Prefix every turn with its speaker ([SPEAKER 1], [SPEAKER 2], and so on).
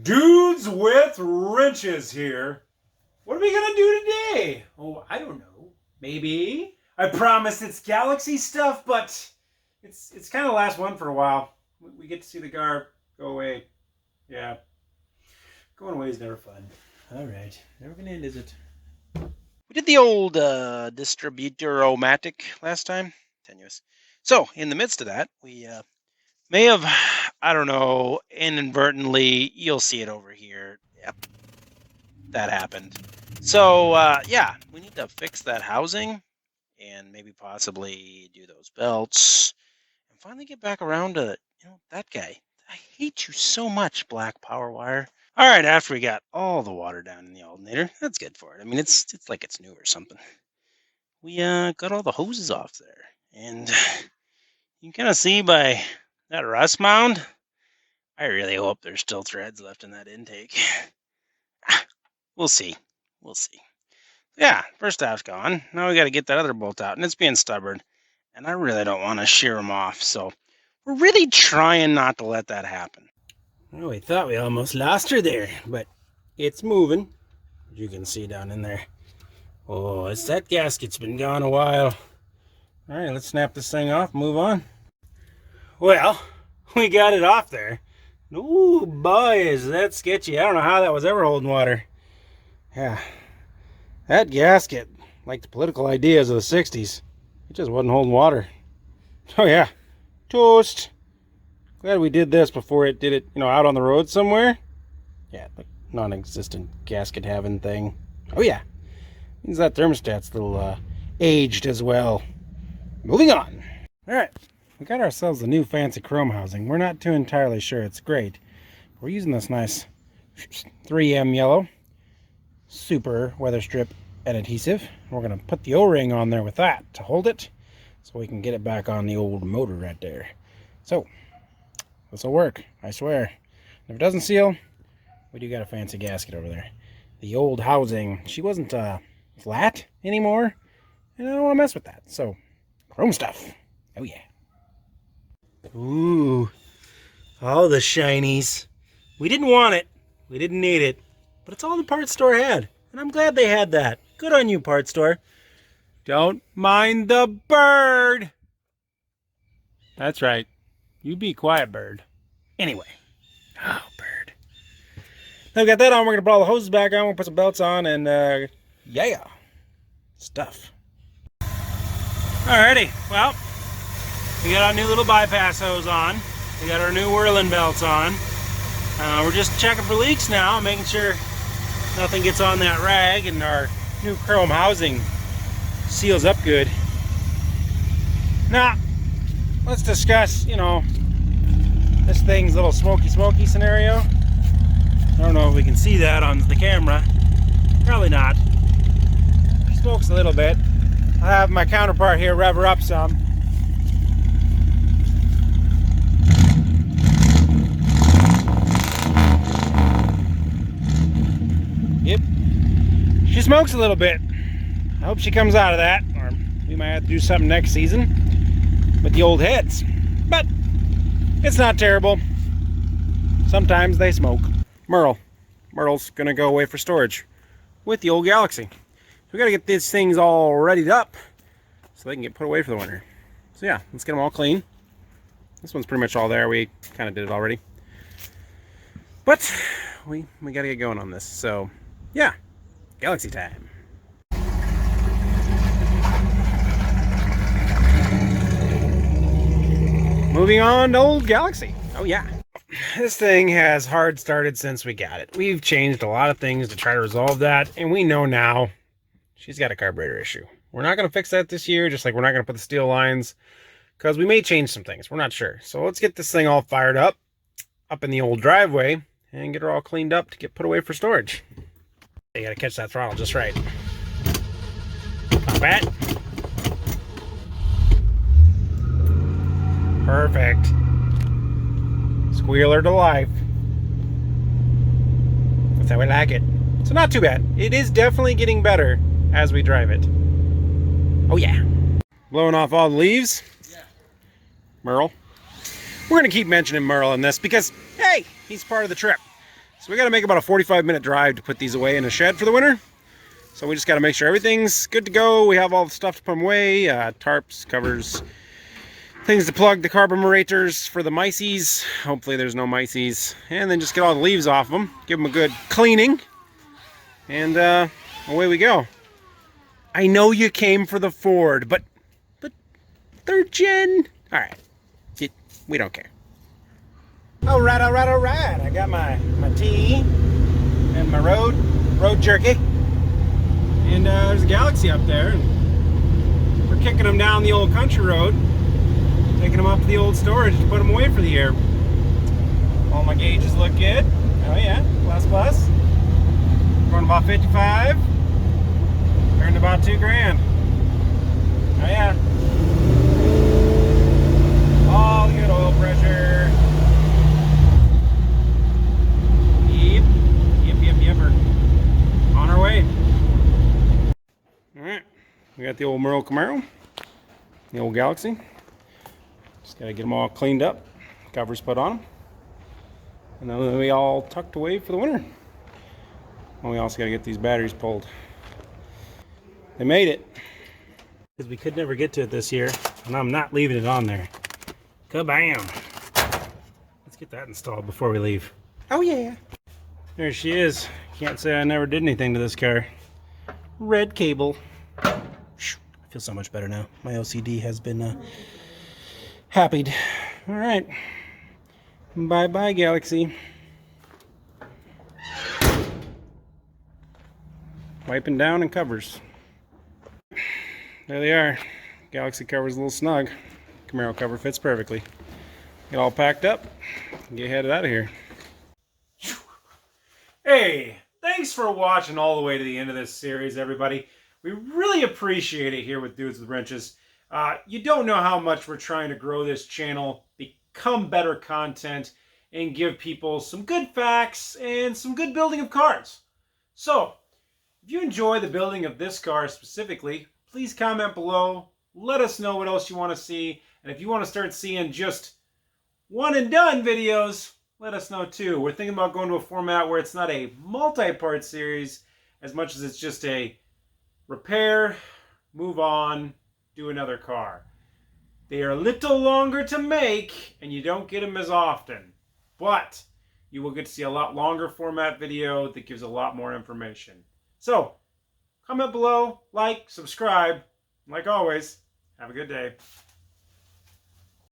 [SPEAKER 1] Dudes with wrenches here. What are we gonna do today? Oh, I don't know. Maybe. I promise it's galaxy stuff, but it's kind of the last one for a while. We get to see the Gar go away. Yeah. Going away is never fun. Alright. Never gonna end, is it?
[SPEAKER 2] We did the old distributor-o-matic last time. Tenuous. So, in the midst of that, we may have, I don't know, inadvertently, you'll see it over here. Yep, that happened. So, yeah, we need to fix that housing and maybe possibly do those belts and finally get back around to, that guy. I hate you so much, Black Power Wire. All right, after we got all the water down in the alternator, that's good for it. I mean, it's like it's new or something. We got all the hoses off there, and you can kind of see by that rust mound. I really hope there's still threads left in that intake. We'll see. We'll see. Yeah, first half's gone. Now we got to get that other bolt out, and it's being stubborn. And I really don't want to shear them off, so we're really trying not to let that happen.
[SPEAKER 1] Oh, we thought we almost lost her there, but it's moving. You can see down in there. Oh, it's that gasket's been gone a while. All right, let's snap this thing off, move on. Well, we got it off there. Ooh, boy, is that sketchy. I don't know how that was ever holding water. Yeah, that gasket, like the political ideas of the 60s, it just wasn't holding water. Oh yeah, toast. Glad we did this before it did it, out on the road somewhere. Yeah, like non-existent gasket having thing. Oh yeah, means that thermostat's a little aged as well. Moving on. All right, we got ourselves a new fancy chrome housing. We're not too entirely sure it's great. We're using this nice 3M yellow super weather strip and adhesive. We're going to put the O-ring on there with that to hold it so we can get it back on the old motor right there. So this will work, I swear. If it doesn't seal, we do got a fancy gasket over there. The old housing, she wasn't flat anymore, and I don't want to mess with that. So chrome stuff. Oh yeah. Ooh, all the shinies. We didn't want it, we didn't need it, but it's all the parts store had, and I'm glad they had that. Good on you, parts store. Don't mind the bird. That's right. You be quiet, bird. Anyway. Oh, bird. Now we got that on. We're going to put all the hoses back on. We'll put some belts on, and yeah. Stuff. Alrighty. Well, we got our new little bypass hose on. We got our new whirling belts on. We're just checking for leaks now, making sure nothing gets on that rag, and our new chrome housing seals up good. Now, let's discuss, this thing's little smoky scenario. I don't know if we can see that on the camera. Probably not. Smokes a little bit. I'll have my counterpart here rev her up some. Yep. She smokes a little bit. I hope she comes out of that, or we might have to do something next season with the old heads. But it's not terrible. Sometimes they smoke. Merle's gonna go away for storage with the old Galaxy. So we gotta get these things all readied up so they can get put away for the winter. So yeah, let's get them all clean. This one's pretty much all there. We kind of did it already. But we gotta get going on this. So yeah, Galaxy time. Moving on to old Galaxy. Oh yeah. This thing has hard started since we got it. We've changed a lot of things to try to resolve that, and we know now she's got a carburetor issue. We're not going to fix that this year, just like we're not going to put the steel lines, because we may change some things. We're not sure. So let's get this thing all fired up in the old driveway, and get her all cleaned up to get put away for storage. You got to catch that throttle just right. Not bad. Perfect. Squealer to life. That's how we like it. So not too bad. It is definitely getting better as we drive it. Oh yeah. Blowing off all the leaves. Yeah. Merle. We're going to keep mentioning Merle in this because, hey, he's part of the trip. So we got to make about a 45-minute drive to put these away in a shed for the winter. So we just got to make sure everything's good to go. We have all the stuff to put them away, tarps, covers, things to plug the carburetors for the mices. Hopefully there's no mices. And then just get all the leaves off them, give them a good cleaning, and away we go. I know you came for the Ford, but 3rd gen. All right, we don't care. All right. I got my tea and my road jerky, and there's a Galaxy up there. And we're kicking them down the old country road, taking them up to the old storage to put them away for the year. All my gauges look good. Oh yeah, plus. Going about 55. Earned about $2,000. Oh yeah. All good oil pressure. Yep. We're on our way. Alright. We got the old Merle Camaro. The old Galaxy. Just gotta get them all cleaned up. Covers put on them. And then we all tucked away for the winter. And we also gotta get these batteries pulled. They made it. Because we could never get to it this year. And I'm not leaving it on there. Kabam! Let's get that installed before we leave. Oh yeah! There she is. Can't say I never did anything to this car. Red cable. I feel so much better now. My OCD has been happied. Alright. Bye-bye, Galaxy. Wiping down and covers. There they are. Galaxy cover's a little snug. Camaro cover fits perfectly. Get all packed up and get headed out of here. Hey, thanks for watching all the way to the end of this series, everybody. We really appreciate it here with Dudes with Wrenches. You don't know how much we're trying to grow this channel, become better content, and give people some good facts and some good building of cars. So, if you enjoy the building of this car specifically, please comment below. Let us know what else you want to see. And if you want to start seeing just one and done videos, let us know too. We're thinking about going to a format where it's not a multi-part series as much as it's just a repair, move on, do another car. They are a little longer to make and you don't get them as often. But you will get to see a lot longer format video that gives a lot more information. So, comment below, like, subscribe. Like always, have a good day.